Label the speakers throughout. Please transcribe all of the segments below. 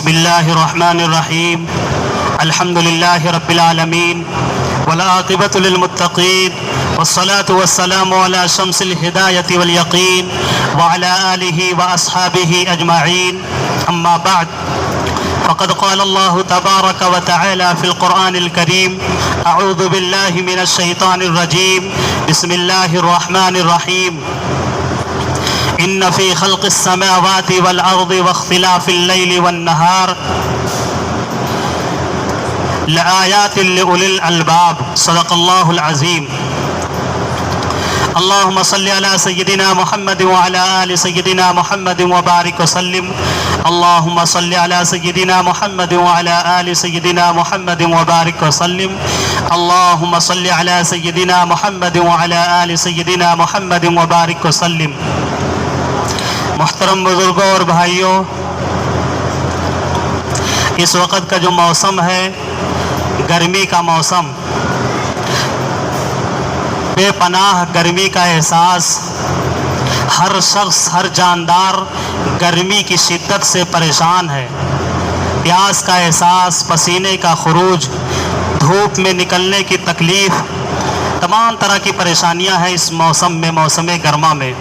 Speaker 1: بسم الله الرحمن الرحيم الحمد لله رب العالمين والعاقبة للمتقين والصلاة والسلام على شمس الهداية واليقين وعلى آله وأصحابه أجمعين أما بعد فقد قال الله تبارك وتعالى في القرآن الكريم أعوذ بالله من الشيطان الرجيم بسم الله الرحمن الرحيم إن في خلق السماوات والأرض واختلاف الليل والنهار لآيات لأولي الألباب صدق الله العظيم اللهم صل على سيدنا محمد وعلى آل سيدنا محمد وبارك وسلم اللهم صل على سيدنا محمد وعلى آل سيدنا محمد وبارك وسلم اللهم صل على سيدنا محمد وعلى آل سيدنا محمد وبارك وسلم محترم بزرگوں اور بھائیوں، اس وقت کا جو موسم ہے گرمی کا موسم، بے پناہ گرمی کا احساس، ہر شخص ہر جاندار گرمی کی شدت سے پریشان ہے، پیاس کا احساس، پسینے کا خروج، دھوپ میں نکلنے کی تکلیف، تمام طرح کی پریشانیاں ہیں اس موسم میں، موسم گرما میں۔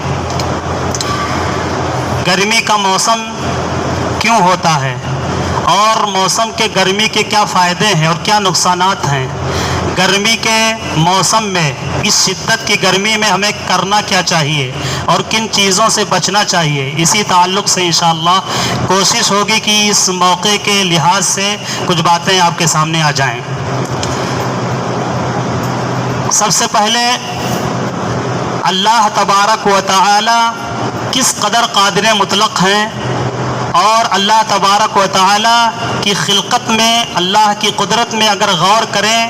Speaker 1: گرمی کا موسم کیوں ہوتا ہے اور موسم کے گرمی کے کیا فائدے ہیں اور کیا نقصانات ہیں؟ گرمی کے موسم میں، اس شدت کی گرمی میں ہمیں کرنا کیا چاہیے اور کن چیزوں سے بچنا چاہیے، اسی تعلق سے انشاءاللہ کوشش ہوگی کہ اس موقع کے لحاظ سے کچھ باتیں آپ کے سامنے آ جائیں۔ سب سے پہلے اللہ تبارک و تعالی کس قدر قادر مطلق ہیں، اور اللہ تبارک و تعالی کی خلقت میں، اللہ کی قدرت میں اگر غور کریں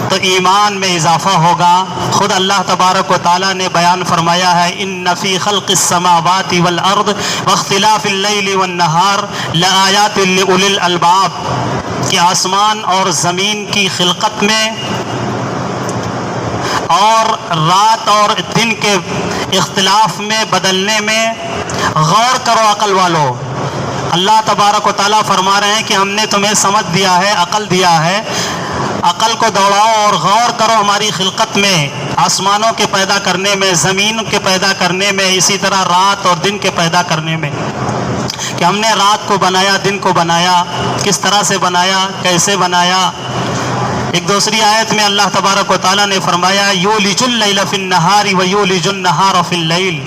Speaker 1: تو ایمان میں اضافہ ہوگا۔ خود اللہ تبارک و تعالی نے بیان فرمایا ہے ان فی خلق السماوات والارض واختلاف اللیل والنہار لآیات لأولی الالباب، کہ آسمان اور زمین کی خلقت میں اور رات اور دن کے اختلاف میں، بدلنے میں غور کرو عقل والو۔ اللہ تبارک و تعالیٰ فرما رہے ہیں کہ ہم نے تمہیں سمجھ دیا ہے، عقل دیا ہے، عقل کو دوڑاؤ اور غور کرو ہماری خلقت میں، آسمانوں کے پیدا کرنے میں، زمین کے پیدا کرنے میں، اسی طرح رات اور دن کے پیدا کرنے میں، کہ ہم نے رات کو بنایا، دن کو بنایا، کس طرح سے بنایا، کیسے بنایا۔ ایک دوسری آیت میں اللہ تبارک و تعالیٰ نے فرمایا یولج اللیل فی النہار ویولج النہار فی اللیل،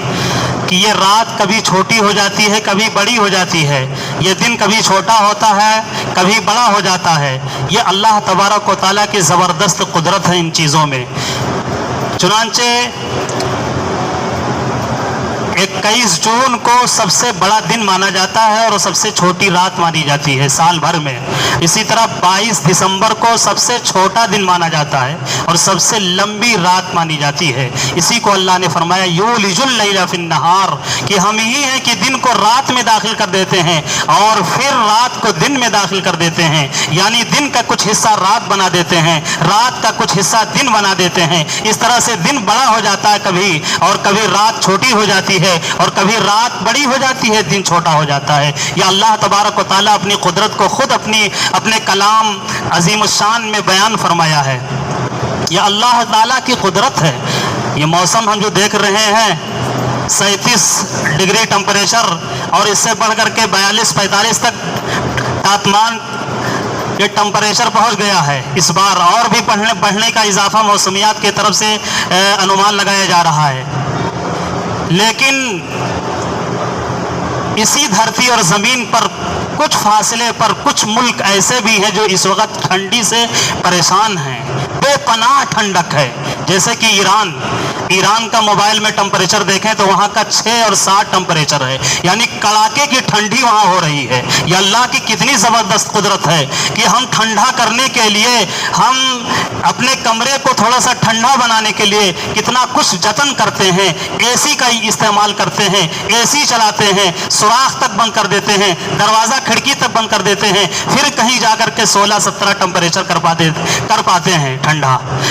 Speaker 1: کہ یہ رات کبھی چھوٹی ہو جاتی ہے، کبھی بڑی ہو جاتی ہے، یہ دن کبھی چھوٹا ہوتا ہے، کبھی بڑا ہو جاتا ہے۔ یہ اللہ تبارک و تعالیٰ کی زبردست قدرت ہے ان چیزوں میں۔ چنانچہ 21 جون کو سب سے بڑا دن مانا جاتا ہے اور سب سے چھوٹی رات مانی جاتی ہے سال بھر میں۔ اسی طرح 22 دسمبر کو سب سے چھوٹا دن مانا جاتا ہے اور سب سے لمبی رات مانی جاتی ہے۔ اسی کو اللہ نے فرمایا یولج اللیل فی النہار، کہ ہم ہی ہیں کہ دن کو رات میں داخل کر دیتے ہیں اور پھر رات کو دن میں داخل کر دیتے ہیں، یعنی دن کا کچھ حصہ رات بنا دیتے ہیں، رات کا کچھ حصہ دن بنا دیتے ہیں۔ اس طرح سے دن بڑا ہو جاتا ہے کبھی، اور کبھی رات چھوٹی ہو جاتی ہے، اور کبھی رات بڑی ہو جاتی ہے، دن چھوٹا ہو جاتا ہے۔ یہ اللہ تبارک و تعالیٰ اپنی قدرت کو خود اپنے کلام عظیم الشان میں بیان فرمایا ہے۔ یہ اللہ تعالیٰ کی قدرت ہے۔ یہ موسم ہم جو دیکھ رہے ہیں 37 ڈگری ٹمپریچر اور اس سے بڑھ کر کے 42-45 تک تاپمان یہ ٹمپریچر پہنچ گیا ہے اس بار، اور بھی بڑھنے کا اضافہ موسمیات کی طرف سے انومان لگایا جا رہا ہے۔ لیکن اسی دھرتی اور زمین پر کچھ فاصلے پر کچھ ملک ایسے بھی ہیں جو اس وقت ٹھنڈی سے پریشان ہیں، بے پناہ ٹھنڈک ہے، جیسے کہ ایران کا موبائل میں ٹمپریچر دیکھیں تو وہاں کا 6 اور 7 ٹمپریچر ہے، یعنی کڑاکے کی ٹھنڈی وہاں ہو رہی ہے۔ یہ اللہ کی کتنی زبردست قدرت ہے کہ ہم ٹھنڈا کرنے کے لیے، ہم اپنے کمرے کو تھوڑا سا ٹھنڈا بنانے کے لیے کتنا کچھ جتن کرتے ہیں، اے سی کا استعمال کرتے ہیں، اے سی چلاتے ہیں، سوراخ تک بند کر دیتے ہیں، دروازہ کھڑکی تک بند کر دیتے ہیں، پھر کہیں جا کر کے 16-17 ٹمپریچر کر پاتے ہیں ٹھنڈا۔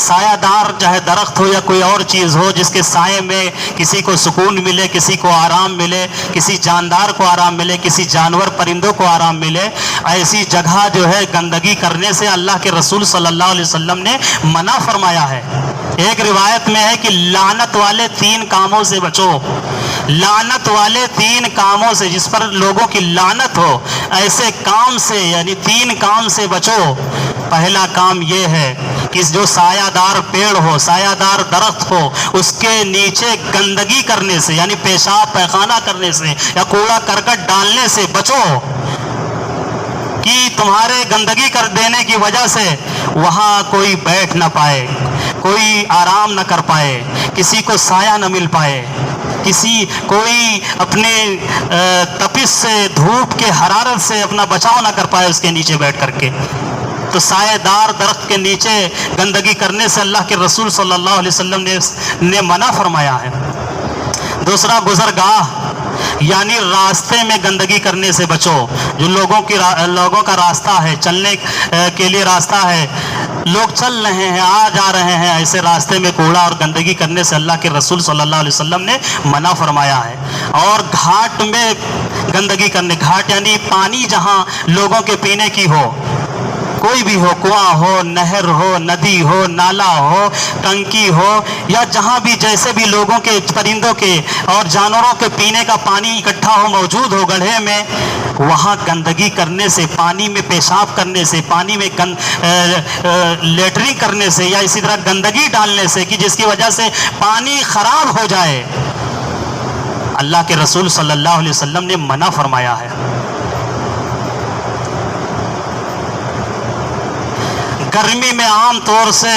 Speaker 1: سایہ دار چاہے درخت ہو یا کوئی اور چیز ہو جس کے سائے میں کسی کو سکون ملے, کسی کو آرام ملے, کسی جاندار کو آرام ملے, کسی جانور پرندوں کو آرام ملے, ایسی جگہ جو ہے گندگی کرنے سے اللہ کے رسول صلی اللہ علیہ وسلم نے منع فرمایا ہے. ایک روایت میں ہے کہ لعنت والے 3 کاموں سے بچو, لعنت والے 3 کاموں سے, جس پر لوگوں کی لعنت ہو ایسے کام سے, یعنی 3 کام سے بچو. پہلا کام یہ ہے کہ جو سایہ دار پیڑ ہو, سایہ دار درخت ہو, اس کے نیچے گندگی کرنے سے, یعنی پیشاب پیخانہ کرنے سے یا کوڑا کرکٹ ڈالنے سے بچو, کہ تمہارے گندگی کر دینے کی وجہ سے وہاں کوئی بیٹھ نہ پائے, کوئی آرام نہ کر پائے, کسی کو سایہ نہ مل پائے, کوئی اپنے تپش سے, دھوپ کے حرارت سے اپنا بچاؤ نہ کر پائے اس کے نیچے بیٹھ کر کے. تو سایہ دار درخت کے نیچے گندگی کرنے سے اللہ کے رسول صلی اللہ علیہ وسلم نے منع فرمایا ہے. دوسرا, گزرگاہ یعنی راستے میں گندگی کرنے سے بچو. جو لوگوں کا راستہ ہے, چلنے کے لیے راستہ ہے, لوگ چل رہے ہیں, آ جا رہے ہیں, ایسے راستے میں کوڑا اور گندگی کرنے سے اللہ کے رسول صلی اللہ علیہ وسلم نے منع فرمایا ہے. اور گھاٹ میں گندگی کرنے, گھاٹ یعنی پانی جہاں لوگوں کے پینے کی ہو, کوئی بھی ہو, کنواں ہو, نہر ہو, ندی ہو, نالا ہو, ٹنکی ہو, یا جہاں بھی جیسے بھی لوگوں کے, پرندوں کے اور جانوروں کے پینے کا پانی اکٹھا ہو, موجود ہو گڑھے میں, وہاں گندگی کرنے سے, پانی میں پیشاب کرنے سے, پانی میں لیٹرنگ کرنے سے, یا اسی طرح گندگی ڈالنے سے کہ جس کی وجہ سے پانی خراب ہو جائے, اللہ کے رسول صلی اللہ علیہ وسلم نے منع فرمایا ہے. گرمی میں عام طور سے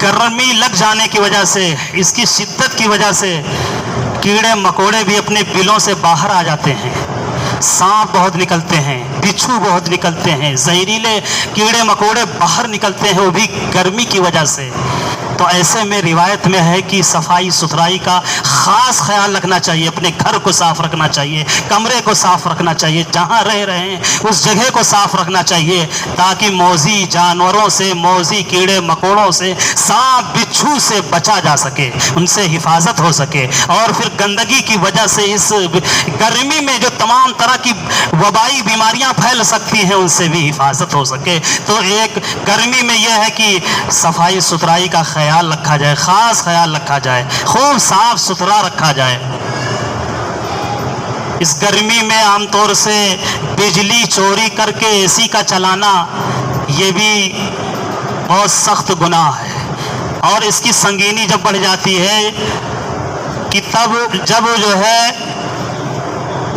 Speaker 1: گرمی لگ جانے کی وجہ سے, اس کی شدت کی وجہ سے کیڑے مکوڑے بھی اپنے بلوں سے باہر آ جاتے ہیں, سانپ بہت نکلتے ہیں, بچھو بہت نکلتے ہیں, زہریلے کیڑے مکوڑے باہر نکلتے ہیں, وہ بھی گرمی کی وجہ سے. تو ایسے میں روایت میں ہے کہ صفائی ستھرائی کا خاص خیال رکھنا چاہیے, اپنے گھر کو صاف رکھنا چاہیے, کمرے کو صاف رکھنا چاہیے, جہاں رہ رہے ہیں اس جگہ کو صاف رکھنا چاہیے, تاکہ موذی جانوروں سے, موذی کیڑے مکوڑوں سے, سانپ بچھو سے بچا جا سکے, ان سے حفاظت ہو سکے. اور پھر گندگی کی وجہ سے اس گرمی میں جو تمام طرح کی وبائی بیماریاں پھیل سکتی ہیں ان سے بھی حفاظت ہو سکے. تو ایک گرمی میں یہ ہے کہ صفائی ستھرائی کا خیال رکھا جائے, خاص خیال رکھا جائے, خوب صاف ستھرا رکھا جائے. اس گرمی میں عام طور سے بجلی چوری کر کے اے سی کا چلانا یہ بھی بہت سخت گناہ ہے, اور اس کی سنگینی جب بڑھ جاتی ہے کہ تب جب جو ہے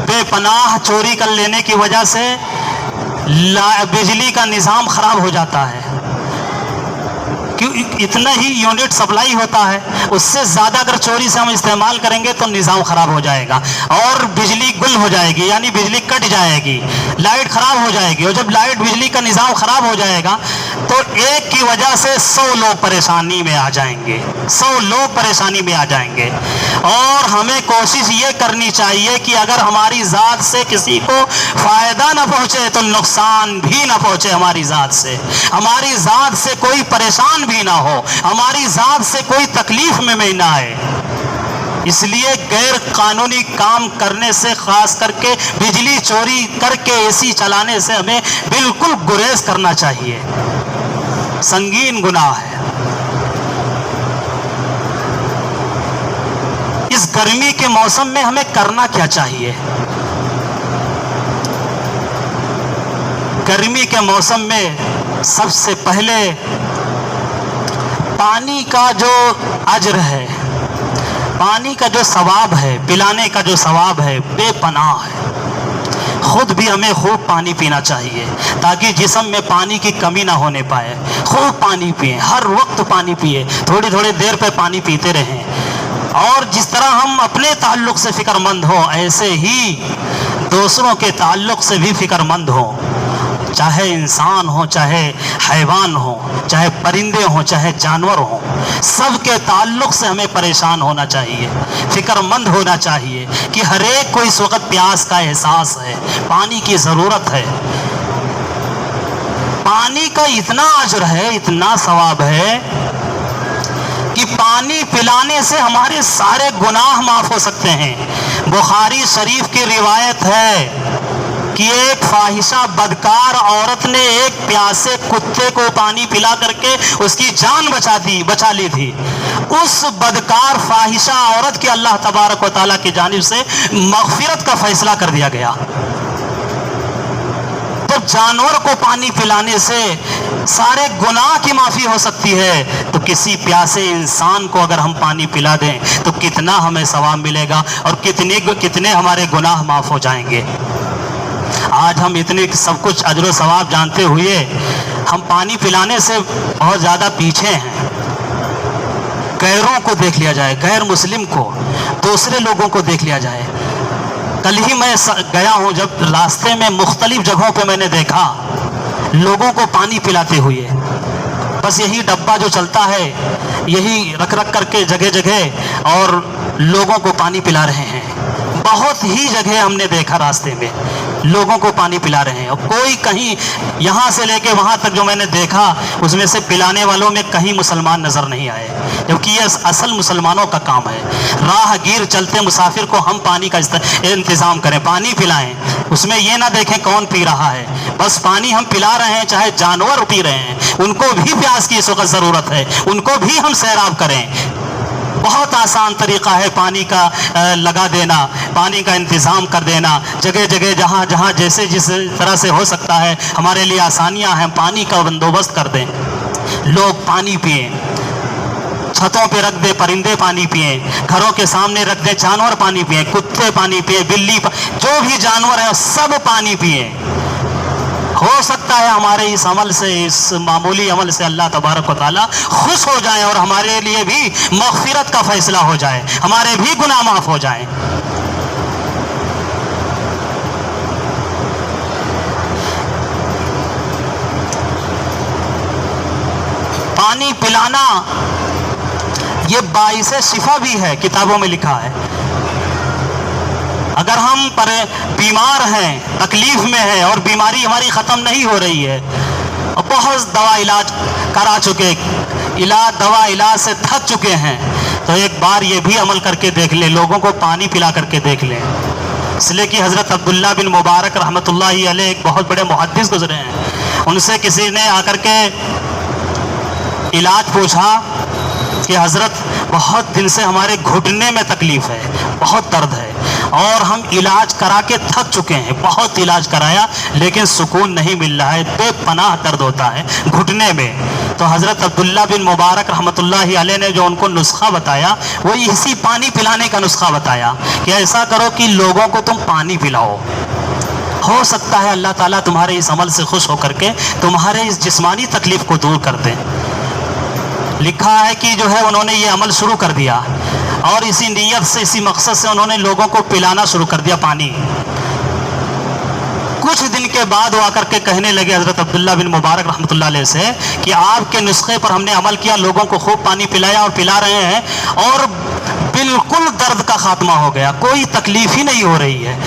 Speaker 1: بے پناہ چوری کر لینے کی وجہ سے بجلی کا نظام خراب ہو جاتا ہے. اتنا ہی یونٹ سپلائی ہوتا ہے, اس سے زیادہ اگر چوری سے ہم استعمال کریں گے تو نظام خراب ہو جائے گا, اور بجلی گل ہو جائے گی, یعنی بجلی کٹ جائے گی, لائٹ خراب ہو جائے گی. اور جب لائٹ, بجلی کا نظام خراب ہو جائے گا تو ایک کی وجہ سے 100 لوگ پریشانی میں آ جائیں گے, 100 لوگ پریشانی میں آ جائیں گے. اور ہمیں کوشش یہ کرنی چاہیے کہ اگر ہماری ذات سے کسی کو فائدہ نہ پہنچے تو نقصان بھی نہ پہنچے ہماری ذات سے, ہماری ذات سے کوئی پریشان بھی نہ ہو, ہماری ذات سے کوئی تکلیف میں نہ آئے. اس لیے غیر قانونی کام کرنے سے, خاص کر کے بجلی چوری کر کے اے سی چلانے سے ہمیں بالکل گریز کرنا چاہیے, سنگین گناہ ہے. اس گرمی کے موسم میں ہمیں کرنا کیا چاہیے؟ گرمی کے موسم میں سب سے پہلے پانی کا جو اجر ہے, پانی کا جو ثواب ہے, پلانے کا جو ثواب ہے, بے پناہ ہے. خود بھی ہمیں خوب پانی پینا چاہیے تاکہ جسم میں پانی کی کمی نہ ہونے پائے. خوب پانی پئیں, ہر وقت پانی پیئے, تھوڑی تھوڑی دیر پہ پانی پیتے رہیں. اور جس طرح ہم اپنے تعلق سے فکر مند ہوں, ایسے ہی دوسروں کے تعلق سے بھی فکر مند ہوں. چاہے انسان ہو, چاہے حیوان ہو, چاہے پرندے ہوں, چاہے جانور ہوں, سب کے تعلق سے ہمیں پریشان ہونا چاہیے, فکر مند ہونا چاہیے کہ ہر ایک کو اس وقت پیاس کا احساس ہے, پانی کی ضرورت ہے. پانی کا اتنا اجر ہے، اتنا ثواب ہے کہ پانی پلانے سے ہمارے سارے گناہ معاف ہو سکتے ہیں۔ بخاری شریف کی روایت ہے کہ ایک فاحشہ بدکار عورت نے ایک پیاسے کتے کو پانی پلا کر کے اس کی جان بچا لی تھی۔ اس بدکار فاحشہ عورت کے اللہ تبارک و تعالیٰ کی جانب سے مغفرت کا فیصلہ کر دیا گیا۔ تو جانور کو پانی پلانے سے سارے گناہ کی معافی ہو سکتی ہے، تو کسی پیاسے انسان کو اگر ہم پانی پلا دیں تو کتنا ہمیں ثواب ملے گا اور کتنے ہمارے گناہ معاف ہو جائیں گے۔ آج ہم اتنے سب کچھ اجر و ثواب جانتے ہوئے ہم پانی پلانے سے بہت زیادہ پیچھے ہیں۔ غیروں کو دیکھ لیا جائے، غیر مسلم کو، دوسرے لوگوں کو دیکھ لیا جائے۔ کل ہی میں گیا ہوں، جب راستے میں مختلف جگہوں پہ میں نے دیکھا لوگوں کو پانی پلاتے ہوئے، بس یہی ڈبہ جو چلتا ہے یہی رکھ کر کے جگہ جگہ اور لوگوں کو پانی پلا رہے ہیں۔ بہت ہی جگہ ہم نے دیکھا راستے میں لوگوں کو پانی پلا رہے ہیں، اور کوئی کہیں یہاں سے لے کے وہاں تک جو میں نے دیکھا اس میں سے پلانے والوں میں کہیں مسلمان نظر نہیں آئے، جبکہ یہ اصل مسلمانوں کا کام ہے۔ راہ گیر چلتے مسافر کو ہم پانی کا انتظام کریں، پانی پلائیں، اس میں یہ نہ دیکھیں کون پی رہا ہے، بس پانی ہم پلا رہے ہیں، چاہے جانور پی رہے ہیں، ان کو بھی پیاس کی اس وقت ضرورت ہے، ان کو بھی ہم سیراب کریں۔ بہت آسان طریقہ ہے پانی کا لگا دینا، پانی کا انتظام کر دینا، جگہ جگہ جہاں جہاں جیسے جس طرح سے ہو سکتا ہے ہمارے لیے آسانیاں ہیں، پانی کا بندوبست کر دیں، لوگ پانی پئیں، چھتوں پہ رکھ دیں پرندے پانی پئیں، گھروں کے سامنے رکھ دیں جانور پانی پئیں، کتے پانی پئیں، بلی جو بھی جانور ہیں سب پانی پئیں۔ ہو سکتا ہے ہمارے اس عمل سے، اس معمولی عمل سے اللہ تبارک و تعالیٰ خوش ہو جائیں اور ہمارے لیے بھی مغفرت کا فیصلہ ہو جائے، ہمارے بھی گناہ معاف ہو جائیں۔ پانی پلانا یہ باعث شفا بھی ہے، کتابوں میں لکھا ہے۔ اگر ہم بیمار ہیں، تکلیف میں ہیں اور بیماری ہماری ختم نہیں ہو رہی ہے اور بہت دوا علاج کرا چکے، دوا علاج سے تھک چکے ہیں، تو ایک بار یہ بھی عمل کر کے دیکھ لیں، لوگوں کو پانی پلا کر کے دیکھ لیں۔ اس لیے کہ حضرت عبداللہ بن مبارک رحمۃ اللہ علیہ ایک بہت بڑے محدث گزرے ہیں، ان سے کسی نے آ کر کے علاج پوچھا کہ حضرت بہت دن سے ہمارے گھٹنے میں تکلیف ہے، بہت درد ہے اور ہم علاج کرا کے تھک چکے ہیں، بہت علاج کرایا لیکن سکون نہیں مل رہا ہے، بے پناہ درد ہوتا ہے گھٹنے میں۔ تو حضرت عبداللہ بن مبارک رحمۃ اللہ علیہ نے جو ان کو نسخہ بتایا وہ اسی پانی پلانے کا نسخہ بتایا کہ ایسا کرو کہ لوگوں کو تم پانی پلاؤ، ہو سکتا ہے اللہ تعالیٰ تمہارے اس عمل سے خوش ہو کر کے تمہارے اس جسمانی تکلیف کو دور کر دیں۔ لکھا ہے کہ جو ہے انہوں نے یہ عمل شروع کر دیا اور اسی نیت سے، اسی مقصد سے انہوں نے لوگوں کو پلانا شروع کر دیا پانی۔ کچھ دن کے بعد وہ آ کر کے کہنے لگے حضرت عبداللہ بن مبارک رحمۃ اللہ علیہ سے کہ آپ کے نسخے پر ہم نے عمل کیا، لوگوں کو خوب پانی پلایا اور پلا رہے ہیں اور بالکل درد کا خاتمہ ہو گیا، کوئی تکلیف ہی نہیں ہو رہی ہے،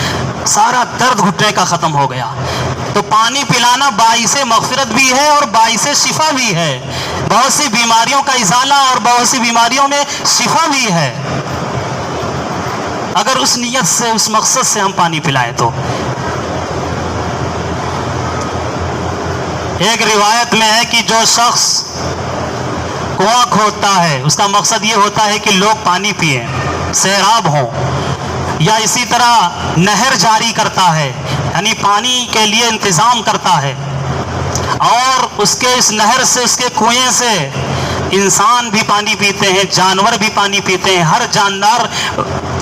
Speaker 1: سارا درد گھٹنے کا ختم ہو گیا۔ تو پانی پلانا باعث مغفرت بھی ہے اور باعث شفا بھی ہے، بہت سی بیماریوں کا ازالہ اور بہت سی بیماریوں میں شفا بھی ہے، اگر اس نیت سے، اس مقصد سے ہم پانی پلائیں تو۔ ایک روایت میں ہے کہ جو شخص کنواں کھودتا ہے اس کا مقصد یہ ہوتا ہے کہ لوگ پانی پئیں، سیراب ہوں، یا اسی طرح نہر جاری کرتا ہے، یعنی پانی کے لیے انتظام کرتا ہے، اور اس کے اس نہر سے، اس کے کنویں سے انسان بھی پانی پیتے ہیں، جانور بھی پانی پیتے ہیں، ہر جاندار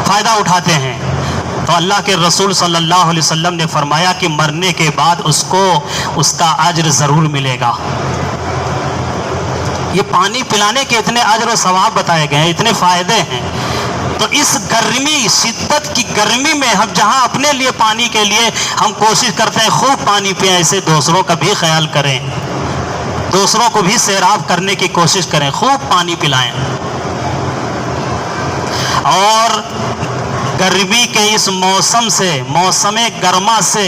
Speaker 1: فائدہ اٹھاتے ہیں۔ تو اللہ کے رسول صلی اللہ علیہ وسلم نے فرمایا کہ مرنے کے بعد اس کو اس کا اجر ضرور ملے گا۔ یہ پانی پلانے کے اتنے اجر و ثواب بتائے گئے ہیں، اتنے فائدے ہیں۔ تو اس گرمی، شدت کی گرمی میں ہم جہاں اپنے لیے پانی کے لیے ہم کوشش کرتے ہیں خوب پانی پئیں، ایسے دوسروں کا بھی خیال کریں، دوسروں کو بھی سیراب کرنے کی کوشش کریں، خوب پانی پلائیں۔ اور گرمی کے اس موسم سے، موسم گرما سے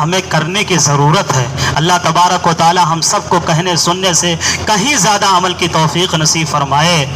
Speaker 1: ہمیں کرنے کی ضرورت ہے۔ اللہ تبارک و تعالی ہم سب کو کہنے سننے سے کہیں زیادہ عمل کی توفیق نصیب فرمائے۔